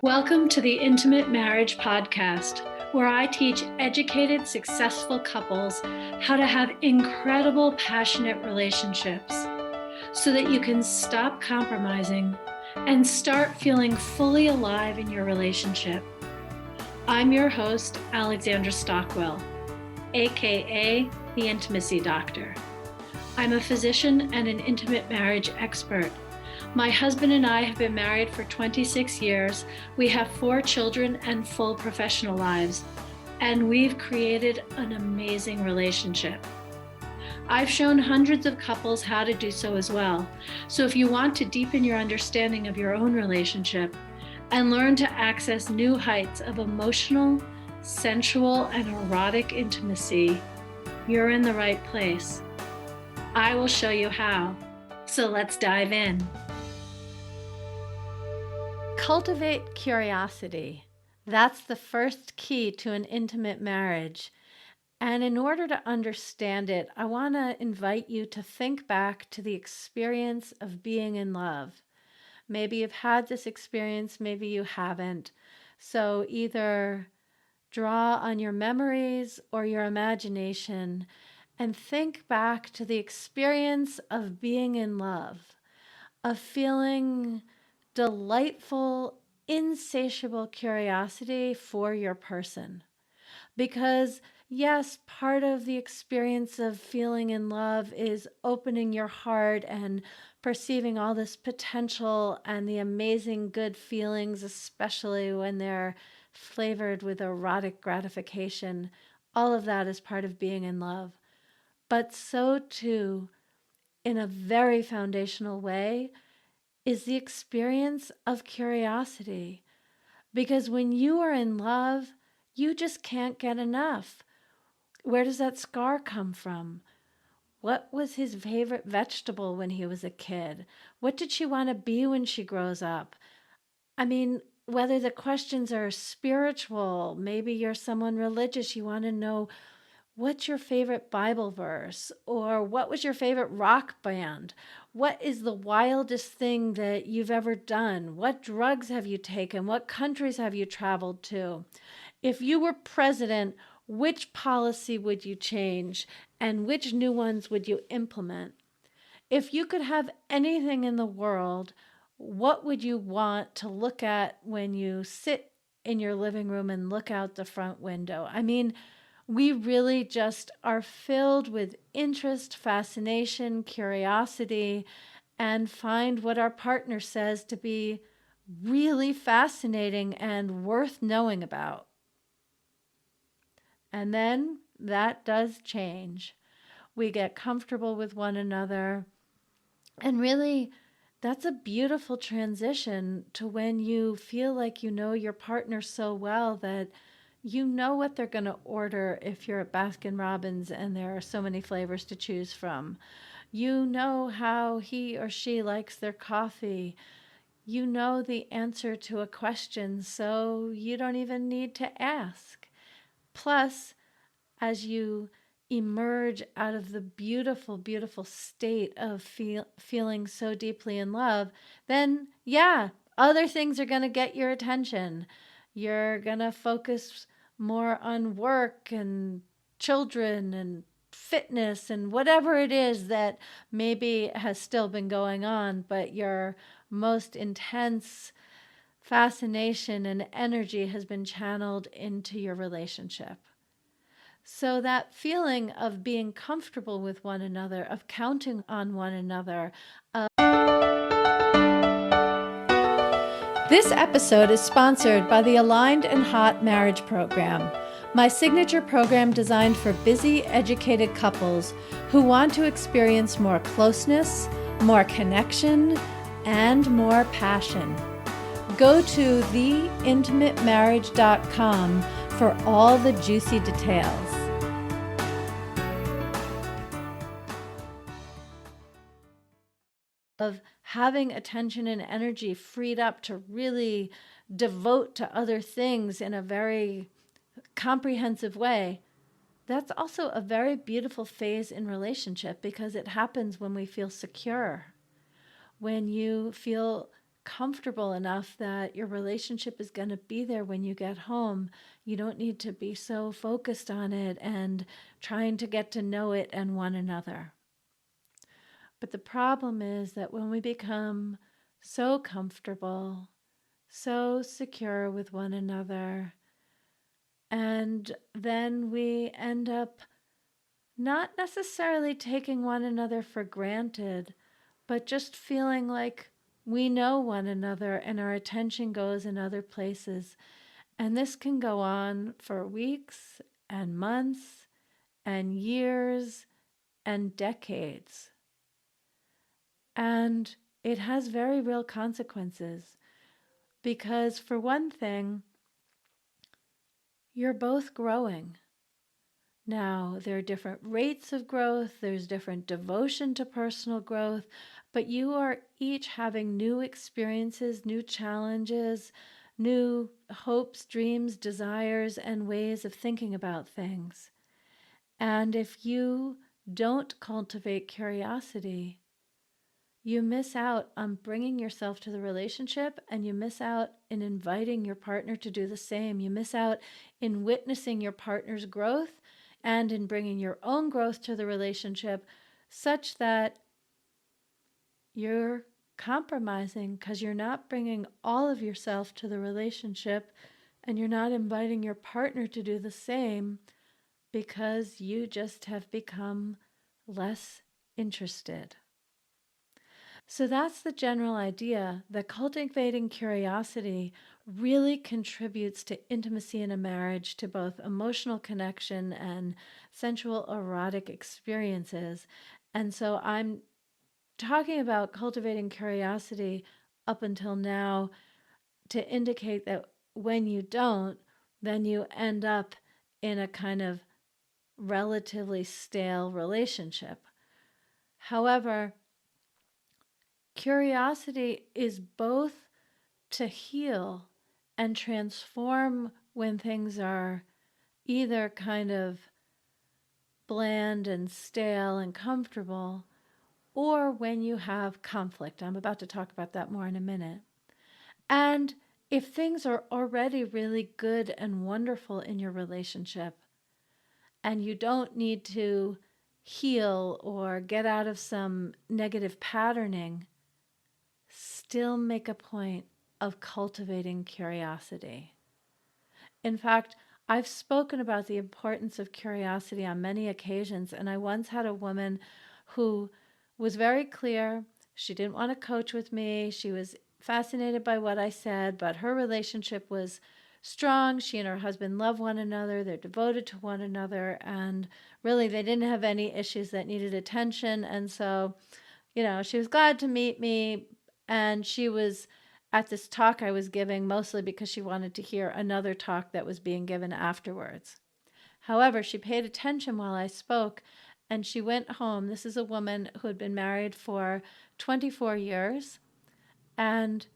Welcome to the Intimate Marriage Podcast, where I teach educated, successful couples how to have incredible, passionate relationships so that you can stop compromising and start feeling fully alive in your relationship. I'm your host, Alexandra Stockwell, aka the Intimacy Doctor. I'm a physician and an intimate marriage expert. My husband and I have been married for 26 years. We have 4 children and full professional lives, and we've created an amazing relationship. I've shown hundreds of couples how to do so as well. So if you want to deepen your understanding of your own relationship and learn to access new heights of emotional, sensual, and erotic intimacy, you're in the right place. I will show you how. So let's dive in. Cultivate curiosity. That's the first key to an intimate marriage. And in order to understand it, I want to invite you to think back to the experience of being in love. Maybe you've had this experience, maybe you haven't. So either draw on your memories or your imagination and think back to the experience of being in love, of feeling delightful, insatiable curiosity for your person. Because, yes, part of the experience of feeling in love is opening your heart and perceiving all this potential and the amazing good feelings, especially when they're flavored with erotic gratification. All of that is part of being in love. But so too, in a very foundational way, is the experience of curiosity. Because when you are in love, you just can't get enough. Where does that scar come from? What was his favorite vegetable when he was a kid? What did she want to be when she grows up? I mean, whether the questions are spiritual, maybe you're someone religious, you want to know what's your favorite Bible verse? Or what was your favorite rock band? What is the wildest thing that you've ever done? What drugs have you taken? What countries have you traveled to? If you were president, which policy would you change? And which new ones would you implement? If you could have anything in the world, what would you want to look at when you sit in your living room and look out the front window? I mean, we really just are filled with interest, fascination, curiosity, and find what our partner says to be really fascinating and worth knowing about. And then that does change. We get comfortable with one another. And really, that's a beautiful transition to when you feel like you know your partner so well that you know what they're going to order if you're at Baskin Robbins and there are so many flavors to choose from. You know how he or she likes their coffee. You know the answer to a question, so you don't even need to ask. Plus, as you emerge out of the beautiful, beautiful state of feeling so deeply in love, then yeah, other things are going to get your attention. You're going to focus more on work and children and fitness and whatever it is that maybe has still been going on, but your most intense fascination and energy has been channeled into your relationship. So that feeling of being comfortable with one another, of counting on one another. This episode is sponsored by the Aligned and Hot Marriage Program, my signature program designed for busy, educated couples who want to experience more closeness, more connection, and more passion. Go to theintimatemarriage.com for all the juicy details. Of having attention and energy freed up to really devote to other things in a very comprehensive way, that's also a very beautiful phase in relationship because it happens when we feel secure, when you feel comfortable enough that your relationship is going to be there when you get home. You don't need to be so focused on it and trying to get to know it and one another. But the problem is that when we become so comfortable, so secure with one another, and then we end up not necessarily taking one another for granted, but just feeling like we know one another and our attention goes in other places. And this can go on for weeks and months and years and decades. And it has very real consequences because, for one thing, you're both growing. Now, there are different rates of growth, there's different devotion to personal growth, but you are each having new experiences, new challenges, new hopes, dreams, desires, and ways of thinking about things. And if you don't cultivate curiosity, you miss out on bringing yourself to the relationship, and you miss out in inviting your partner to do the same. You miss out in witnessing your partner's growth and in bringing your own growth to the relationship, such that you're compromising because you're not bringing all of yourself to the relationship and you're not inviting your partner to do the same because you just have become less interested. So that's the general idea, that cultivating curiosity really contributes to intimacy in a marriage, to both emotional connection and sensual erotic experiences. And so I'm talking about cultivating curiosity up until now to indicate that when you don't, then you end up in a kind of relatively stale relationship. However, curiosity is both to heal and transform when things are either kind of bland and stale and comfortable, or when you have conflict. I'm about to talk about that more in a minute. And if things are already really good and wonderful in your relationship, and you don't need to heal or get out of some negative patterning, still make a point of cultivating curiosity. In fact, I've spoken about the importance of curiosity on many occasions, and I once had a woman who was very clear. She didn't want to coach with me. She was fascinated by what I said, but her relationship was strong. She and her husband love one another. They're devoted to one another, and really they didn't have any issues that needed attention. And so, she was glad to meet me, and she was at this talk I was giving mostly because she wanted to hear another talk that was being given afterwards. However, she paid attention while I spoke, and she went home. This is a woman who had been married for 24 years, and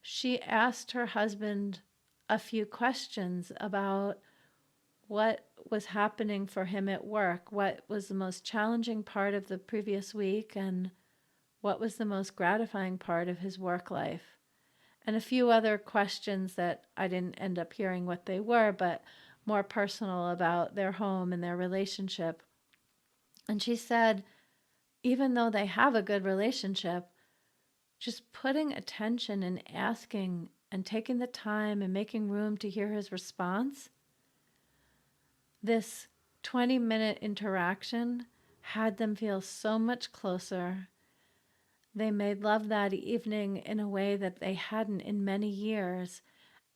she asked her husband a few questions about what was happening for him at work, what was the most challenging part of the previous week, and what was the most gratifying part of his work life. And a few other questions that I didn't end up hearing what they were, but more personal about their home and their relationship. And she said, even though they have a good relationship, just putting attention and asking and taking the time and making room to hear his response, this 20-minute interaction had them feel so much closer. They made love that evening in a way that they hadn't in many years.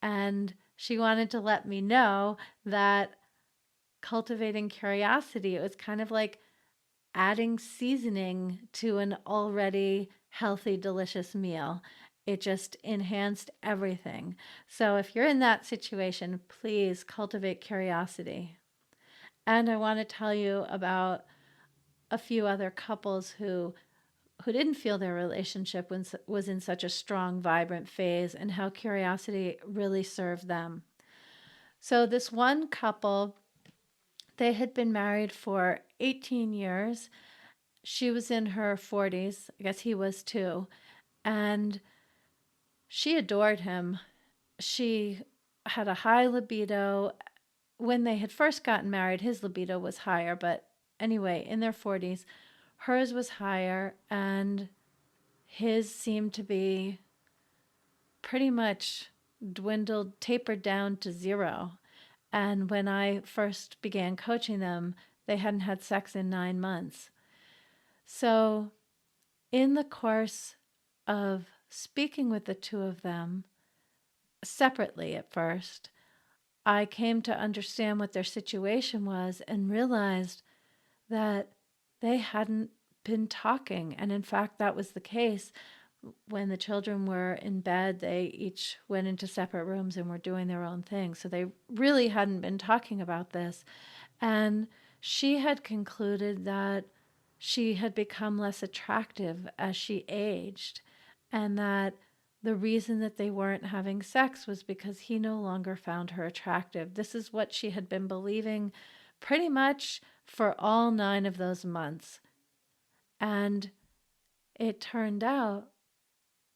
And she wanted to let me know that cultivating curiosity, it was kind of like adding seasoning to an already healthy, delicious meal. It just enhanced everything. So if you're in that situation, please cultivate curiosity. And I want to tell you about a few other couples who didn't feel their relationship was in such a strong, vibrant phase, and how curiosity really served them. So this one couple, they had been married for 18 years. She was in her 40s. I guess he was too. And She adored him. She had a high libido. When they had first gotten married, his libido was higher, but anyway, in their 40s, hers was higher, and his seemed to be pretty much dwindled, tapered down to zero. And when I first began coaching them, they hadn't had sex in 9 months. So, in the course of speaking with the two of them, separately at first, I came to understand what their situation was and realized that they hadn't been talking. And in fact, that was the case. When the children were in bed, they each went into separate rooms and were doing their own thing. So they really hadn't been talking about this. And she had concluded that she had become less attractive as she aged, and that the reason that they weren't having sex was because he no longer found her attractive. This is what she had been believing pretty much for all 9 of those months. And it turned out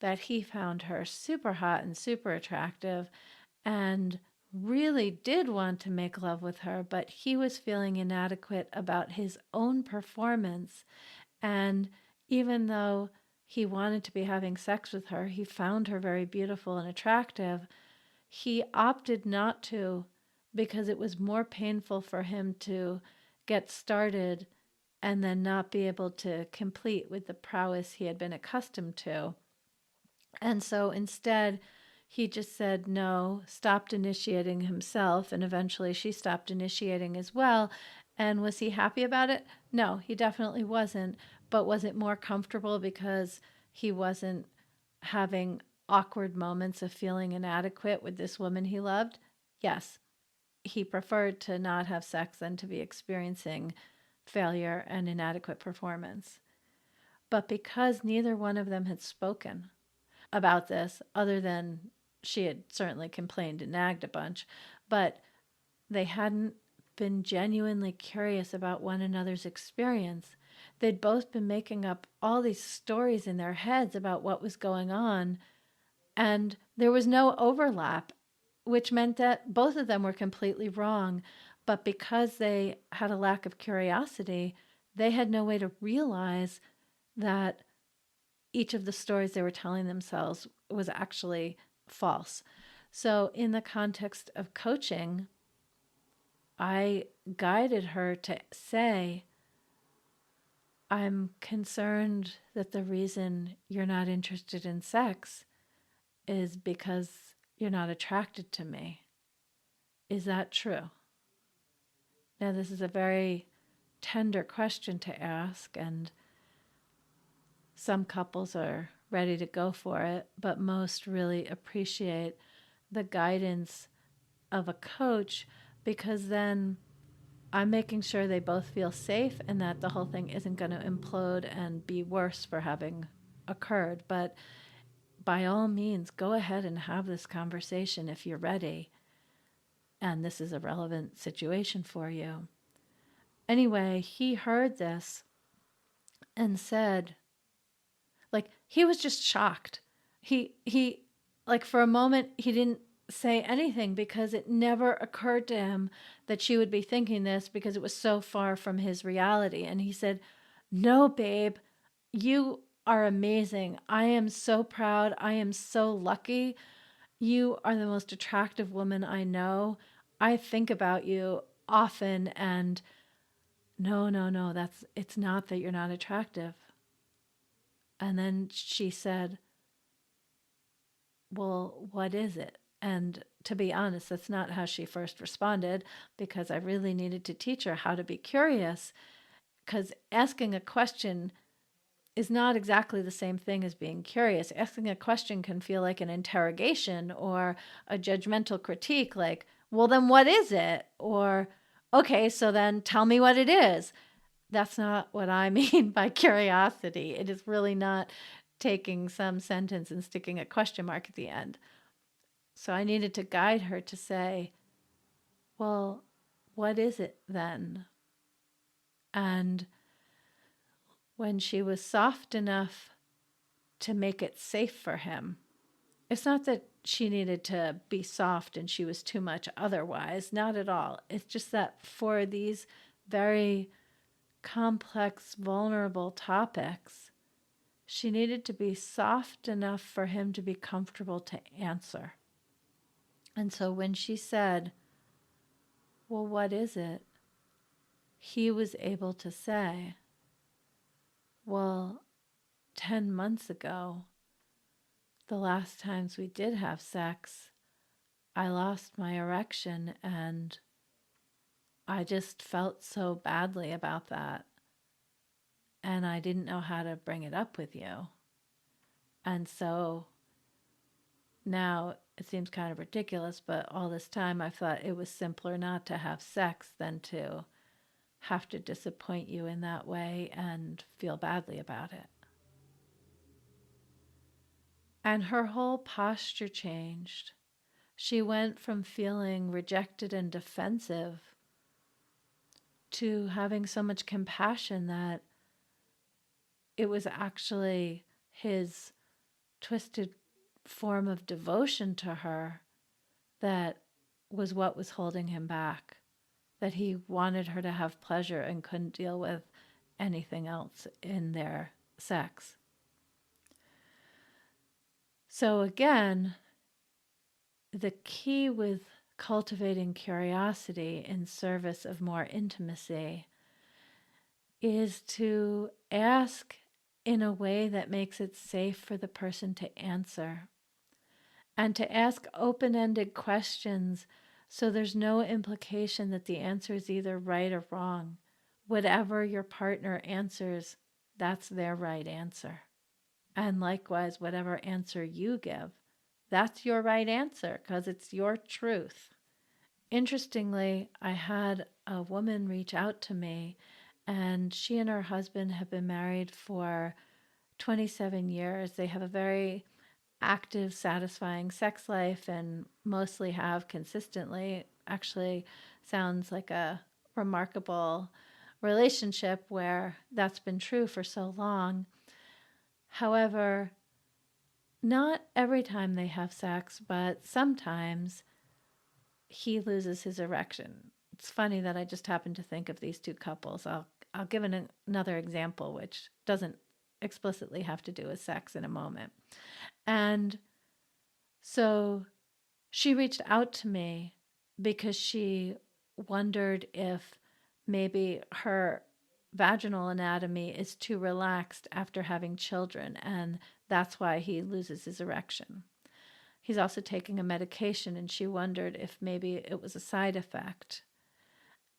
that he found her super hot and super attractive and really did want to make love with her, but he was feeling inadequate about his own performance. And even though he wanted to be having sex with her, he found her very beautiful and attractive, he opted not to because it was more painful for him to get started and then not be able to complete with the prowess he had been accustomed to. And so instead, he just said no, stopped initiating himself, and eventually she stopped initiating as well. And was he happy about it? No, he definitely wasn't. But was it more comfortable because he wasn't having awkward moments of feeling inadequate with this woman he loved? Yes. He preferred to not have sex than to be experiencing failure and inadequate performance. But because neither one of them had spoken about this, other than she had certainly complained and nagged a bunch, but they hadn't been genuinely curious about one another's experience. They'd both been making up all these stories in their heads about what was going on, and there was no overlap, which meant that both of them were completely wrong. But because they had a lack of curiosity, they had no way to realize that each of the stories they were telling themselves was actually false. So, in the context of coaching, I guided her to say, I'm concerned that the reason you're not interested in sex is because you're not attracted to me. Is that true? Now, this is a very tender question to ask, and some couples are ready to go for it, but most really appreciate the guidance of a coach, because then I'm making sure they both feel safe and that the whole thing isn't going to implode and be worse for having occurred. But by all means, go ahead and have this conversation if you're ready and this is a relevant situation for you. Anyway, he heard this and said, like, he was just shocked. He like, for a moment he didn't say anything because it never occurred to him that she would be thinking this, because it was so far from his reality. And he said, "No, babe, you are amazing. I am so proud. I am so lucky. You are the most attractive woman I know. I think about you often, and no, no, no, it's not that you're not attractive." And then she said, "Well, what is it?" And to be honest, that's not how she first responded, because I really needed to teach her how to be curious. Because asking a question is not exactly the same thing as being curious. Asking a question can feel like an interrogation or a judgmental critique, like, well, then what is it? Or, okay, so then tell me what it is. That's not what I mean by curiosity. It is really not taking some sentence and sticking a question mark at the end. So I needed to guide her to say, well, what is it then? And when she was soft enough to make it safe for him, It's not that she needed to be soft and she was too much otherwise, not at all. It's just that for these very complex, vulnerable topics, she needed to be soft enough for him to be comfortable to answer. And so when she said, "Well, what is it?" he was able to say, "Well, 10 months ago, the last times we did have sex, I lost my erection and I just felt so badly about that. And I didn't know how to bring it up with you. And so now it seems kind of ridiculous, but all this time I thought it was simpler not to have sex than to have to disappoint you in that way and feel badly about it." And her whole posture changed. She went from feeling rejected and defensive to having so much compassion that it was actually his twisted form of devotion to her that was what was holding him back. That he wanted her to have pleasure and couldn't deal with anything else in their sex. So, again, the key with cultivating curiosity in service of more intimacy is to ask in a way that makes it safe for the person to answer, and to ask open ended questions so there's no implication that the answer is either right or wrong. Whatever your partner answers, that's their right answer. And likewise, whatever answer you give, that's your right answer because it's your truth. Interestingly, I had a woman reach out to me, and she and her husband have been married for 27 years. They have a very active, satisfying sex life and mostly have consistently. Actually, sounds like a remarkable relationship where that's been true for so long. However, not every time they have sex, but sometimes he loses his erection. It's funny that I just happened to think of these two couples. I'll give another example, which doesn't explicitly have to do with sex in a moment. And so she reached out to me because she wondered if maybe her vaginal anatomy is too relaxed after having children, and that's why he loses his erection. He's also taking a medication, and she wondered if maybe it was a side effect.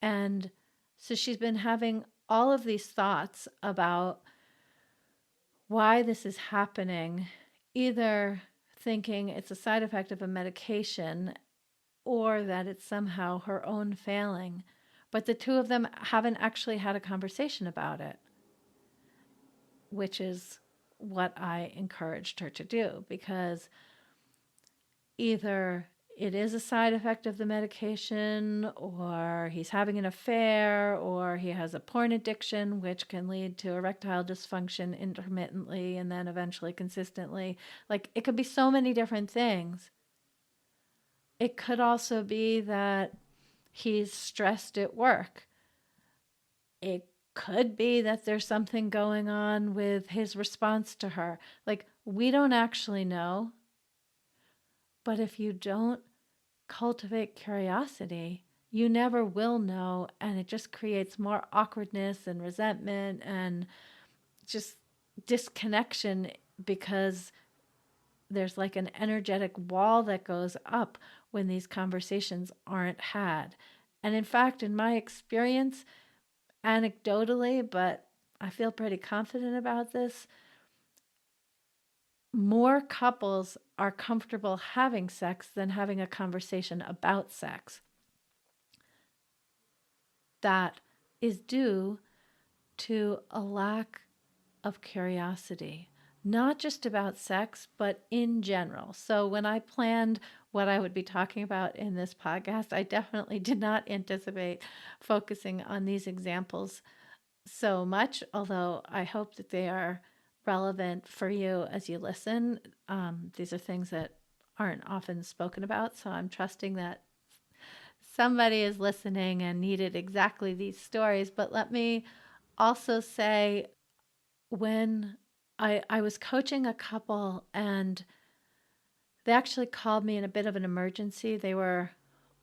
And so she's been having all of these thoughts about why this is happening, either thinking it's a side effect of a medication or that it's somehow her own failing. But the two of them haven't actually had a conversation about it, which is what I encouraged her to do, because either it is a side effect of the medication, or he's having an affair, or he has a porn addiction, which can lead to erectile dysfunction intermittently and then eventually consistently. Like, it could be so many different things. It could also be that he's stressed at work. It could be that there's something going on with his response to her. Like, we don't actually know. But if you don't cultivate curiosity, you never will know. And it just creates more awkwardness and resentment and just disconnection, because there's like an energetic wall that goes up when these conversations aren't had. And in fact, in my experience, anecdotally, but I feel pretty confident about this, more couples are comfortable having sex than having a conversation about sex. That is due to a lack of curiosity, not just about sex, but in general. So when I planned what I would be talking about in this podcast, I definitely did not anticipate focusing on these examples so much, although I hope that they are relevant for you as you listen. These are things that aren't often spoken about. So I'm trusting that somebody is listening and needed exactly these stories. But let me also say, when I was coaching a couple and they actually called me in a bit of an emergency. They were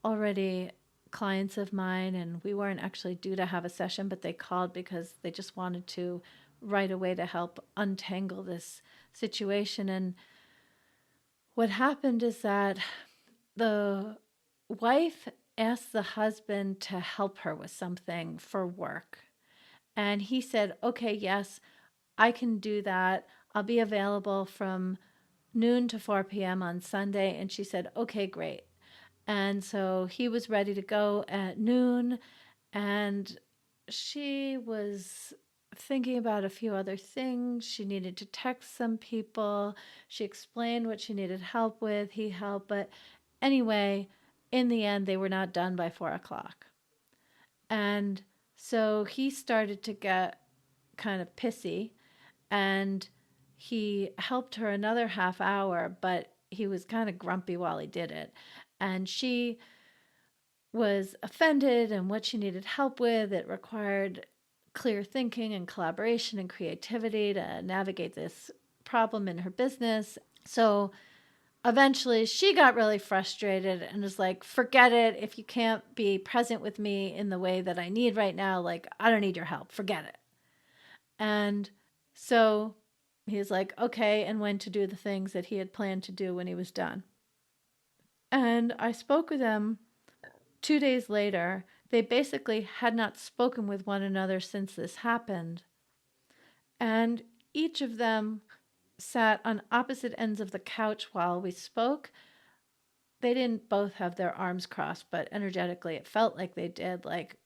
already clients of mine and we weren't actually due to have a session, but they called because they just wanted to right away to help untangle this situation. And what happened is that the wife asked the husband to help her with something for work. And he said, okay, yes, I can do that. I'll be available from noon to 4 p.m. on Sunday. And she said, okay, great. And so he was ready to go at noon. And she was thinking about a few other things. She needed to text some people. She explained what she needed help with. He helped. But anyway, in the end, they were not done by 4 o'clock. And so he started to get kind of pissy and he helped her another half hour, but he was kind of grumpy while he did it. And she was offended and what she needed help with. It required clear thinking and collaboration and creativity to navigate this problem in her business. So eventually she got really frustrated and was like, forget it. If you can't be present with me in the way that I need right now, like, I don't need your help. Forget it. And so he's like, okay, and went to do the things that he had planned to do when he was done. And I spoke with them 2 days later. They basically had not spoken with one another since this happened. And each of them sat on opposite ends of the couch while we spoke. They didn't both have their arms crossed, but energetically it felt like they did. Like,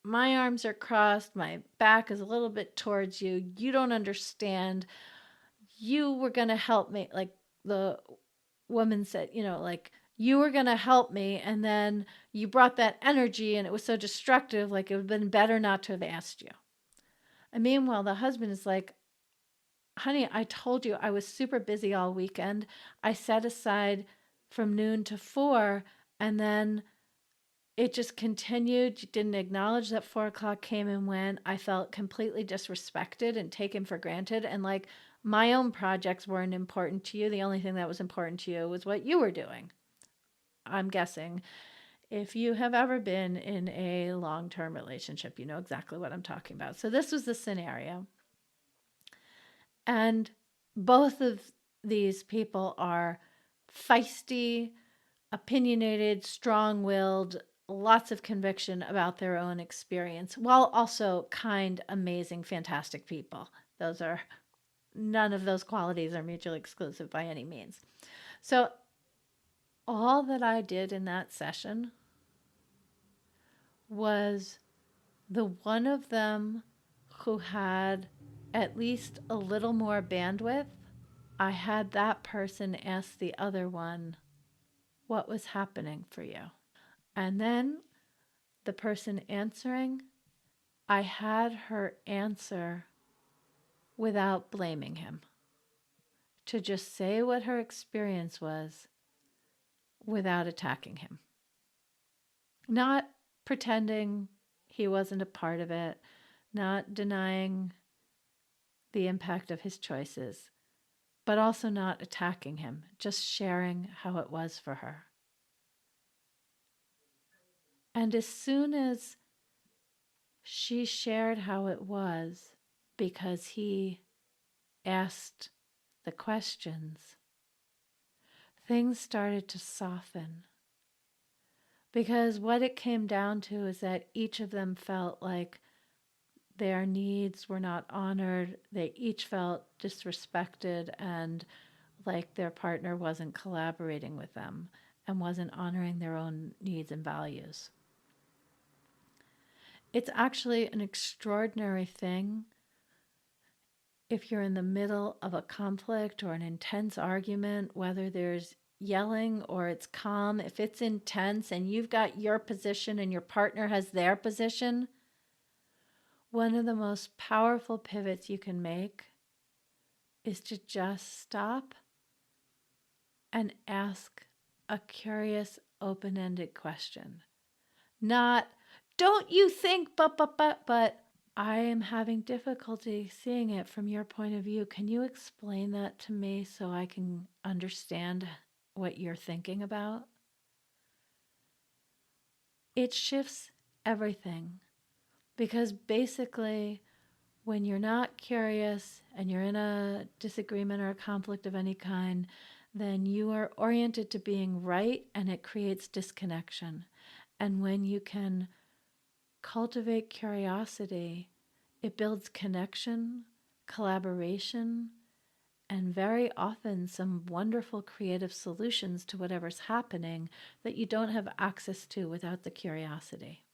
my arms are crossed, my back is a little bit towards you. You don't understand. You were going to help me. Like the woman said, like, you were going to help me. And then you brought that energy and it was so destructive. Like, it would have been better not to have asked you. And meanwhile, the husband is like, honey, I told you I was super busy all weekend. I set aside from noon to 4, and then it just continued. You didn't acknowledge that 4 o'clock came and went. I felt completely disrespected and taken for granted. And like, my own projects weren't important to you. The only thing that was important to you was what you were doing. I'm guessing if you have ever been in a long term relationship, you know exactly what I'm talking about. So, this was the scenario. And both of these people are feisty, opinionated, strong willed, lots of conviction about their own experience, while also kind, amazing, fantastic people. Those are none of those qualities are mutually exclusive by any means. So, all that I did in that session was the one of them who had at least a little more bandwidth. I had that person ask the other one, what was happening for you? And then the person answering, I had her answer without blaming him, to just say what her experience was without attacking him. Not pretending he wasn't a part of it, not denying the impact of his choices, but also not attacking him, just sharing how it was for her. And as soon as she shared how it was, because he asked the questions, things started to soften. Because what it came down to is that each of them felt like their needs were not honored. They each felt disrespected and like their partner wasn't collaborating with them and wasn't honoring their own needs and values. It's actually an extraordinary thing if you're in the middle of a conflict or an intense argument, whether there's yelling or it's calm, if it's intense and you've got your position and your partner has their position, one of the most powerful pivots you can make is to just stop and ask a curious, open-ended question. Not, don't you think, but I am having difficulty seeing it from your point of view. Can you explain that to me so I can understand what you're thinking about? It shifts everything because basically, when you're not curious and you're in a disagreement or a conflict of any kind, then you are oriented to being right and it creates disconnection. And when you can cultivate curiosity, it builds connection, collaboration, and very often some wonderful creative solutions to whatever's happening that you don't have access to without the curiosity.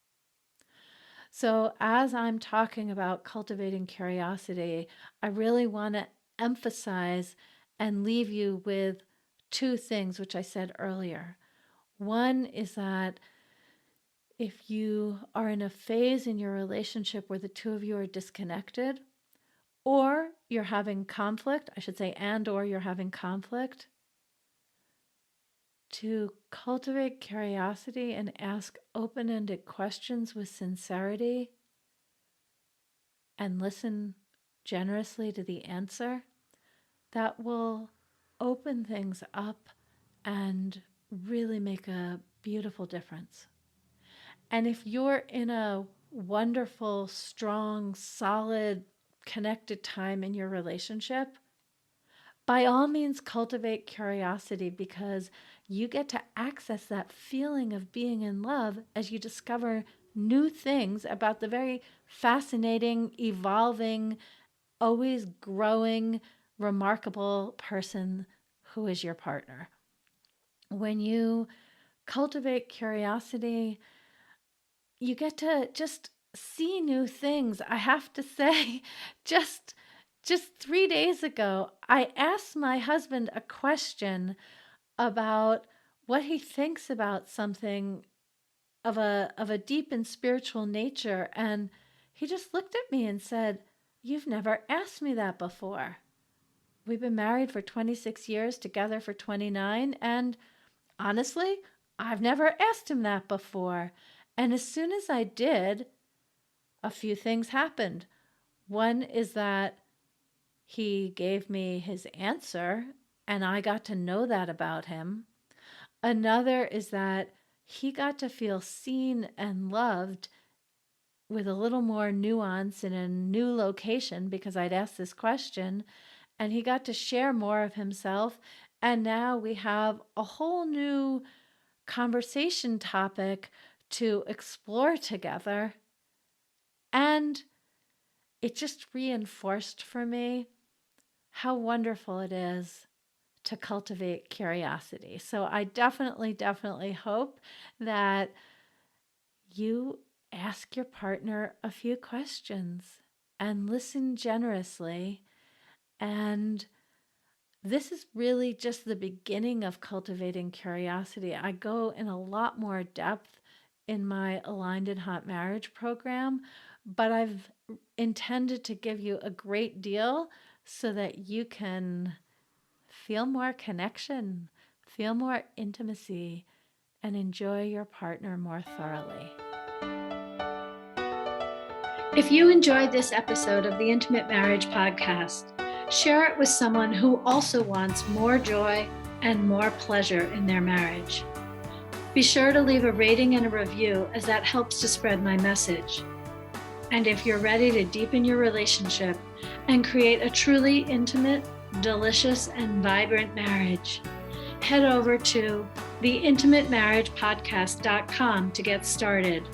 So, as I'm talking about cultivating curiosity, I really want to emphasize and leave you with two things, which I said earlier. One is that if you are in a phase in your relationship where the two of you are disconnected, or you're having conflict, I should say, and or you're having conflict, to cultivate curiosity and ask open-ended questions with sincerity and listen generously to the answer, that will open things up and really make a beautiful difference. And if you're in a wonderful, strong, solid, connected time in your relationship, by all means cultivate curiosity because you get to access that feeling of being in love as you discover new things about the very fascinating, evolving, always growing, remarkable person who is your partner. When you cultivate curiosity, you get to just see new things. I have to say, just 3 days ago, I asked my husband a question about what he thinks about something of a deep and spiritual nature, and he just looked at me and said, "You've never asked me that before." We've been married for 26 years, together for 29, and honestly, I've never asked him that before. And as soon as I did, a few things happened. One is that he gave me his answer, and I got to know that about him. Another is that he got to feel seen and loved with a little more nuance in a new location because I'd asked this question, and he got to share more of himself. And now we have a whole new conversation topic to explore together. And it just reinforced for me how wonderful it is to cultivate curiosity. So I definitely hope that you ask your partner a few questions and listen generously. And this is really just the beginning of cultivating curiosity. I go in a lot more depth in my Aligned and Hot Marriage program, but I've intended to give you a great deal so that you can feel more connection, feel more intimacy, and enjoy your partner more thoroughly. If you enjoyed this episode of the Intimate Marriage Podcast, share it with someone who also wants more joy and more pleasure in their marriage. Be sure to leave a rating and a review as that helps to spread my message. And if you're ready to deepen your relationship and create a truly intimate, delicious, and vibrant marriage, head over to theintimatemarriagepodcast.com to get started.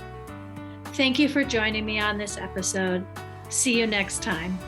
Thank you for joining me on this episode. See you next time.